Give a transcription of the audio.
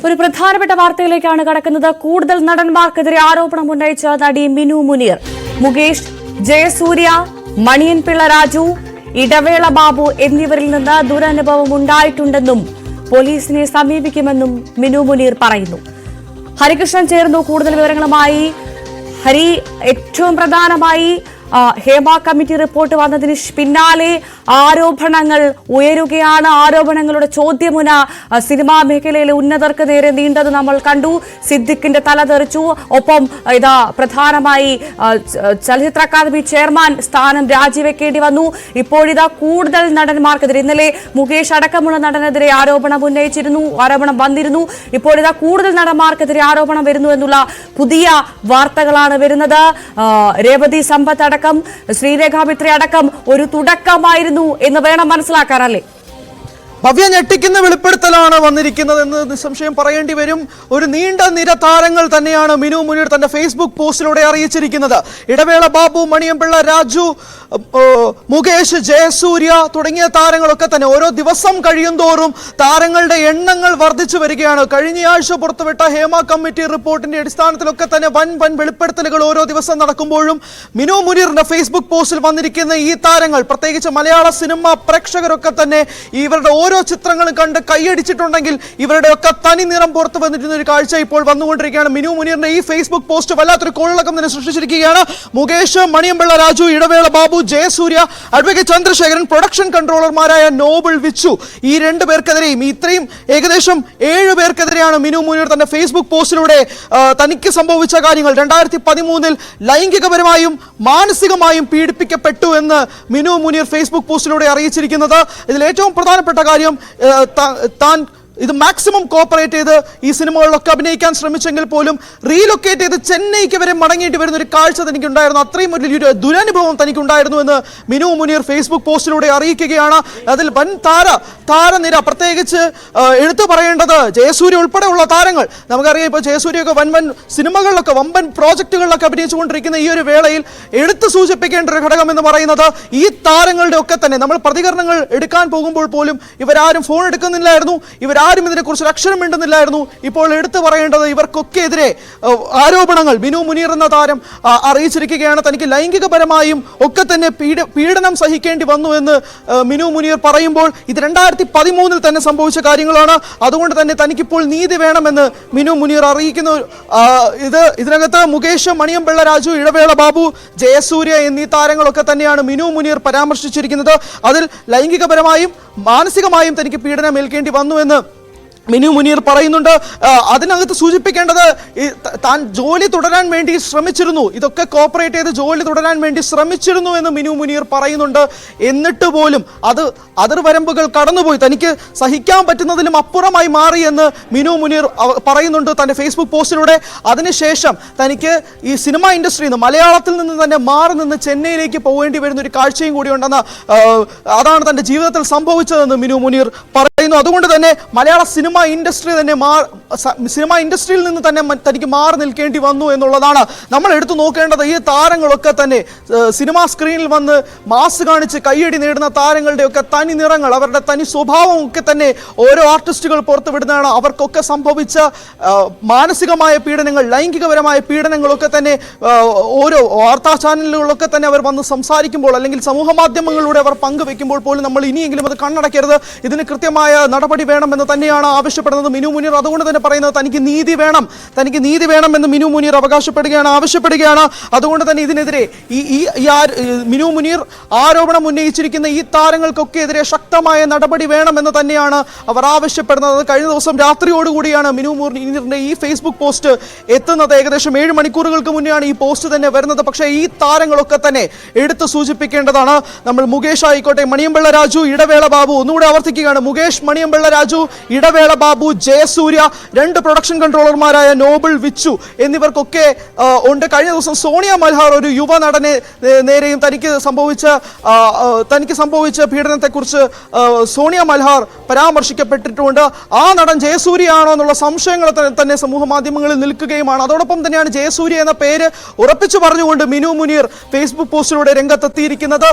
ഒരു പ്രധാനപ്പെട്ട വാർത്തയിലേക്കാണ് കടക്കുന്നത്. കൂടുതൽ നടന്മാർക്കെതിരെ ആരോപണം ഉന്നയിച്ച നടി മിനു മുനീർ, മുകേഷ്, ജയസൂര്യ, മണിയൻ പിള്ള രാജു, ഇടവേള ബാബു എന്നിവരിൽ നിന്ന് ദുരനുഭവം ഉണ്ടായിട്ടുണ്ടെന്നും പോലീസിനെ സമീപിക്കുമെന്നും മിനു മുനീർ പറയുന്നു. ഹരികൃഷ്ണൻ ചേർന്നു കൂടുതൽ വിവരങ്ങളുമായി. ഹരി, ഏറ്റവും പ്രധാനമായി ഹേമ കമ്മിറ്റി റിപ്പോർട്ട് വന്നതിന് പിന്നാലെ ആരോപണങ്ങൾ ഉയരുകയാണ്. ആരോപണങ്ങളുടെ ചോദ്യമുന സിനിമാ മേഖലയിലെ ഉന്നതർക്ക് നേരെ നീണ്ടത് നമ്മൾ കണ്ടു. സിദ്ദിഖിന്റെ തല തെറിച്ചു. ഒപ്പം ഇതാ പ്രധാനമായി ചലച്ചിത്ര അക്കാദമി ചെയർമാൻ സ്ഥാനം രാജിവെക്കേണ്ടി വന്നു. ഇപ്പോഴിതാ കൂടുതൽ നടന്മാർക്കെതിരെ, ഇന്നലെ മുകേഷ് അടക്കമുള്ള നടനെതിരെ ആരോപണം വന്നിരുന്നു. ഇപ്പോഴിതാ കൂടുതൽ നടന്മാർക്കെതിരെ ആരോപണം വരുന്നു എന്നുള്ള പുതിയ വാർത്തകളാണ് വരുന്നത്. രേവതി സമ്പത്ത് അടക്കം, ശ്രീരേഖ മിത്ര അടക്കം ഒരു തുടക്കമായിരുന്നു എന്ന് വേണം മനസ്സിലാക്കാനല്ലേ? ഭവ്യ, ഞെട്ടിക്കുന്ന വെളിപ്പെടുത്തലാണ് വന്നിരിക്കുന്നത് എന്ന് നിസ്സംശയം പറയേണ്ടി വരും. ഒരു നീണ്ട നിര താരങ്ങൾ തന്നെയാണ് മിനു മുനീർ തന്റെ ഫേസ്ബുക്ക് പോസ്റ്റിലൂടെ അറിയിച്ചിരിക്കുന്നത്. ഇടവേള ബാബു, മണിയൻപിള്ള രാജു, മുകേഷ്, ജയസൂര്യ തുടങ്ങിയ താരങ്ങളൊക്കെ തന്നെ ഓരോ ദിവസം കഴിയുന്തോറും താരങ്ങളുടെ എണ്ണങ്ങൾ വർദ്ധിച്ചു വരികയാണ്. കഴിഞ്ഞയാഴ്ച പുറത്തുവിട്ട ഹേമ കമ്മിറ്റി റിപ്പോർട്ടിന്റെ അടിസ്ഥാനത്തിലൊക്കെ തന്നെ വൻ വെളിപ്പെടുത്തലുകൾ ഓരോ ദിവസം നടക്കുമ്പോഴും മിനു മുനീറിന്റെ ഫേസ്ബുക്ക് പോസ്റ്റിൽ വന്നിരിക്കുന്ന ഈ താരങ്ങൾ, പ്രത്യേകിച്ച് മലയാള സിനിമ പ്രേക്ഷകരൊക്കെ തന്നെ ഇവരുടെ ഓരോ ചിത്രങ്ങളും കണ്ട് കൈയടിച്ചിട്ടുണ്ടെങ്കിൽ ഇവരുടെയൊക്കെ തനി നിറം പുറത്തു വന്നിരുന്ന ഒരു കാഴ്ച ഇപ്പോൾ വന്നുകൊണ്ടിരിക്കുകയാണ്. മിനു മുനീറിന്റെ ഈ ഫേസ്ബുക്ക് പോസ്റ്റ് വല്ലാത്തൊരു കോളിളക്കം തന്നെ സൃഷ്ടിച്ചിരിക്കുകയാണ്. മുകേഷ്, മണിയൻപിള്ള രാജു, ഇടവേള ബാബു, ജയസൂര്യ, അഡ്വക്കേറ്റ് ചന്ദ്രശേഖരൻ, പ്രൊഡക്ഷൻ കൺട്രോളർമാരായ നോബിൾ, വിച്ചു, ഈ 2 പേർക്കെതിരെയും ഇത്രയും ഏകദേശം 7 പേർക്കെതിരെയാണ് മിനു മുനീർ തന്റെ ഫേസ്ബുക്ക് പോസ്റ്റിലൂടെ തനിക്ക് സംഭവിച്ച കാര്യങ്ങൾ, 2013 ലൈംഗികപരമായും മാനസികമായും പീഡിപ്പിക്കപ്പെട്ടു എന്ന് മിനു മുനീർ ഫേസ്ബുക്ക് പോസ്റ്റിലൂടെ അറിയിച്ചിരിക്കുന്നത്. ഇതിൽ ഏറ്റവും പ്രധാനപ്പെട്ട കാര്യം, താൻ ഇത് മാക്സിമം കോപ്പറേറ്റ് ചെയ്ത് ഈ സിനിമകളിലൊക്കെ അഭിനയിക്കാൻ ശ്രമിച്ചെങ്കിൽ പോലും റീലൊക്കേറ്റ് ചെയ്ത് ചെന്നൈക്ക് വരെ മടങ്ങേണ്ടി വരുന്ന ഒരു കാഴ്ച തനിക്കുണ്ടായിരുന്നു. അത്രയും ഒരു ദുരനുഭവം തനിക്കുണ്ടായിരുന്നു എന്ന് മിനു മുനീർ ഫേസ്ബുക്ക് പോസ്റ്റിലൂടെ അറിയിക്കുകയാണ്. അതിൽ വൻ താരനിര, പ്രത്യേകിച്ച് എടുത്തു പറയേണ്ടത് ജയസൂര്യ ഉൾപ്പെടെയുള്ള താരങ്ങൾ. നമുക്കറിയാം, ഇപ്പോൾ ജയസൂര്യയൊക്കെ വൻ സിനിമകളിലൊക്കെ വമ്പൻ പ്രോജക്റ്റുകളിലൊക്കെ അഭിനയിച്ചുകൊണ്ടിരിക്കുന്ന ഈ ഒരു വേളയിൽ എടുത്തു സൂചിപ്പിക്കേണ്ട ഒരു ഘടകം എന്ന് പറയുന്നത് ഈ താരങ്ങളുടെ ഒക്കെ തന്നെ നമ്മൾ പ്രതികരണങ്ങൾ എടുക്കാൻ പോകുമ്പോൾ പോലും ഇവരാരും ഫോൺ എടുക്കുന്നില്ലായിരുന്നു, ഇവരാരും ഇതിനെക്കുറിച്ച് ഒരു അക്ഷരം മിണ്ടുന്നില്ലായിരുന്നു. ഇപ്പോൾ എടുത്തു പറയേണ്ടത് ഇവർക്കൊക്കെ എതിരെ ആരോപണങ്ങൾ മിനു മുനീർ എന്ന താരം അറിയിച്ചിരിക്കുകയാണ്. തനിക്ക് ലൈംഗികപരമായും ഒക്കെ തന്നെ പീഡനം സഹിക്കേണ്ടി വന്നു എന്ന് മിനു മുനീർ പറയുമ്പോൾ ഇത് 2013 തന്നെ സംഭവിച്ച കാര്യങ്ങളാണ്. അതുകൊണ്ട് തന്നെ തനിക്കിപ്പോൾ നീതി വേണമെന്ന് മിനു മുനീർ അറിയിക്കുന്നു. ഇതിനകത്ത് മുകേഷ്, മണിയൻപിള്ള രാജു, ഇടവേള ബാബു, ജയസൂര്യ എന്നീ താരങ്ങളൊക്കെ തന്നെയാണ് മിനു മുനീർ പരാമർശിച്ചിരിക്കുന്നത്. അതിൽ ലൈംഗികപരമായും മാനസികമായും തനിക്ക് പീഡനം ഏൽക്കേണ്ടി വന്നുവെന്ന് മിനു മുനീർ പറയുന്നുണ്ട്. അതിനകത്ത് സൂചിപ്പിക്കേണ്ടത്, താൻ ജോലി തുടരാൻ വേണ്ടി ശ്രമിച്ചിരുന്നു, ഇതൊക്കെ കോപ്പറേറ്റ് ചെയ്ത് ജോലി തുടരാൻ വേണ്ടി ശ്രമിച്ചിരുന്നു എന്ന് മിനു മുനീർ പറയുന്നുണ്ട്. എന്നിട്ട് പോലും അത് അതിർവരമ്പുകൾ കടന്നുപോയി, തനിക്ക് സഹിക്കാൻ പറ്റുന്നതിലും അപ്പുറമായി മാറി എന്ന് മിനു മുനീർ പറയുന്നുണ്ട് തൻ്റെ ഫേസ്ബുക്ക് പോസ്റ്റിലൂടെ. അതിനുശേഷം തനിക്ക് ഈ സിനിമ ഇൻഡസ്ട്രിയിൽ നിന്ന്, മലയാളത്തിൽ നിന്ന് തന്നെ മാറി നിന്ന് ചെന്നൈയിലേക്ക് പോകേണ്ടി വരുന്ന ഒരു കാഴ്ചയും കൂടി ഉണ്ടെന്ന്, അതാണ് തൻ്റെ ജീവിതത്തിൽ സംഭവിച്ചതെന്ന് മിനു മുനീർ പറയുന്നു. അതുകൊണ്ട് തന്നെ മലയാള സിനിമ ഇൻഡസ്ട്രിയിൽ നിന്ന് തന്നെ തനിക്ക് മാറി നിൽക്കേണ്ടി വന്നു എന്നുള്ളതാണ് നമ്മൾ എടുത്തു നോക്കേണ്ടത്. ഈ താരങ്ങളൊക്കെ തന്നെ സിനിമാ സ്ക്രീനിൽ വന്ന് മാസ് കാണിച്ച് കയ്യടി നേടുന്ന താരങ്ങളുടെയൊക്കെ തനി നിറങ്ങൾ, അവരുടെ തനി സ്വഭാവം ഒക്കെ തന്നെ ഓരോ ആർട്ടിസ്റ്റുകൾ പുറത്തുവിടുന്നതാണ്. അവർക്കൊക്കെ സംഭവിച്ച മാനസികമായ പീഡനങ്ങൾ, ലൈംഗികപരമായ പീഡനങ്ങളൊക്കെ തന്നെ ഓരോ വാർത്താ ചാനലുകളിലൊക്കെ തന്നെ അവർ വന്ന് സംസാരിക്കുമ്പോൾ, അല്ലെങ്കിൽ സമൂഹ മാധ്യമങ്ങളിലൂടെ അവർ പങ്കുവെക്കുമ്പോൾ പോലും നമ്മൾ ഇനിയെങ്കിലും അത് കണ്ണടക്കരുത്, ഇതിന് കൃത്യമായ നടപടി വേണമെന്ന് തന്നെയാണ് ആവശ്യപ്പെടുന്നത് മിനു മുനീർ. അതുകൊണ്ട് തന്നെ പറയുന്നത് തനിക്ക് നീതി വേണം എന്ന് മിനു മുനീർ ആവശ്യപ്പെടുകയാണ്. അതുകൊണ്ട് തന്നെ ഇതിനെതിരെ മിനു മുനീർ ആരോപണം ഉന്നയിച്ചിരിക്കുന്ന ഈ താരങ്ങൾക്കൊക്കെ എതിരെ ശക്തമായ നടപടി വേണമെന്ന് തന്നെയാണ് അവർ ആവശ്യപ്പെടുന്നത്. കഴിഞ്ഞ ദിവസം രാത്രിയോടുകൂടിയാണ് മിനു മുനീറിന്റെ ഈ ഫേസ്ബുക്ക് പോസ്റ്റ് എത്തുന്നത്. ഏകദേശം 7 മണിക്കൂറുകൾക്ക് മുന്നെയാണ് ഈ പോസ്റ്റ് തന്നെ വരുന്നത്. പക്ഷേ ഈ താരങ്ങളൊക്കെ തന്നെ എടുത്തു സൂചിപ്പിക്കേണ്ടതാണ്. നമ്മൾ മുകേഷ് ആയിക്കോട്ടെ, മണിയൻപിള്ള രാജു, ഇടവേള ബാബു, ഒന്നുകൂടെ ആവർത്തിക്കുകയാണ്, മുകേഷ്, മണിയൻപിള്ള രാജു, ഇടവേള ബാബു, ജയസൂര്യ, 2 പ്രൊഡക്ഷൻ കൺട്രോളർമാരായ നോബിൾ, വിച്ചു എന്നിവർക്കൊക്കെ ഉണ്ട്. കഴിഞ്ഞ ദിവസം സോണിയ മൽഹാർ, ഒരു യുവ നടനെ നേരെയും തനിക്ക് സംഭവിച്ച പീഡനത്തെക്കുറിച്ച് സോണിയ മൽഹാർ പരാമർശിക്കപ്പെട്ടിട്ടുണ്ട്. ആ നടൻ ജയസൂര്യ ആണോ എന്നുള്ള സംശയങ്ങൾ തന്നെ സമൂഹ മാധ്യമങ്ങളിൽ നിൽക്കുകയുമാണ്. അതോടൊപ്പം തന്നെയാണ് ജയസൂര്യ എന്ന പേര് ഉറപ്പിച്ചു പറഞ്ഞുകൊണ്ട് മിനു മുനീർ ഫേസ്ബുക്ക് പോസ്റ്റിലൂടെ രംഗത്തെത്തിയിരിക്കുന്നത്.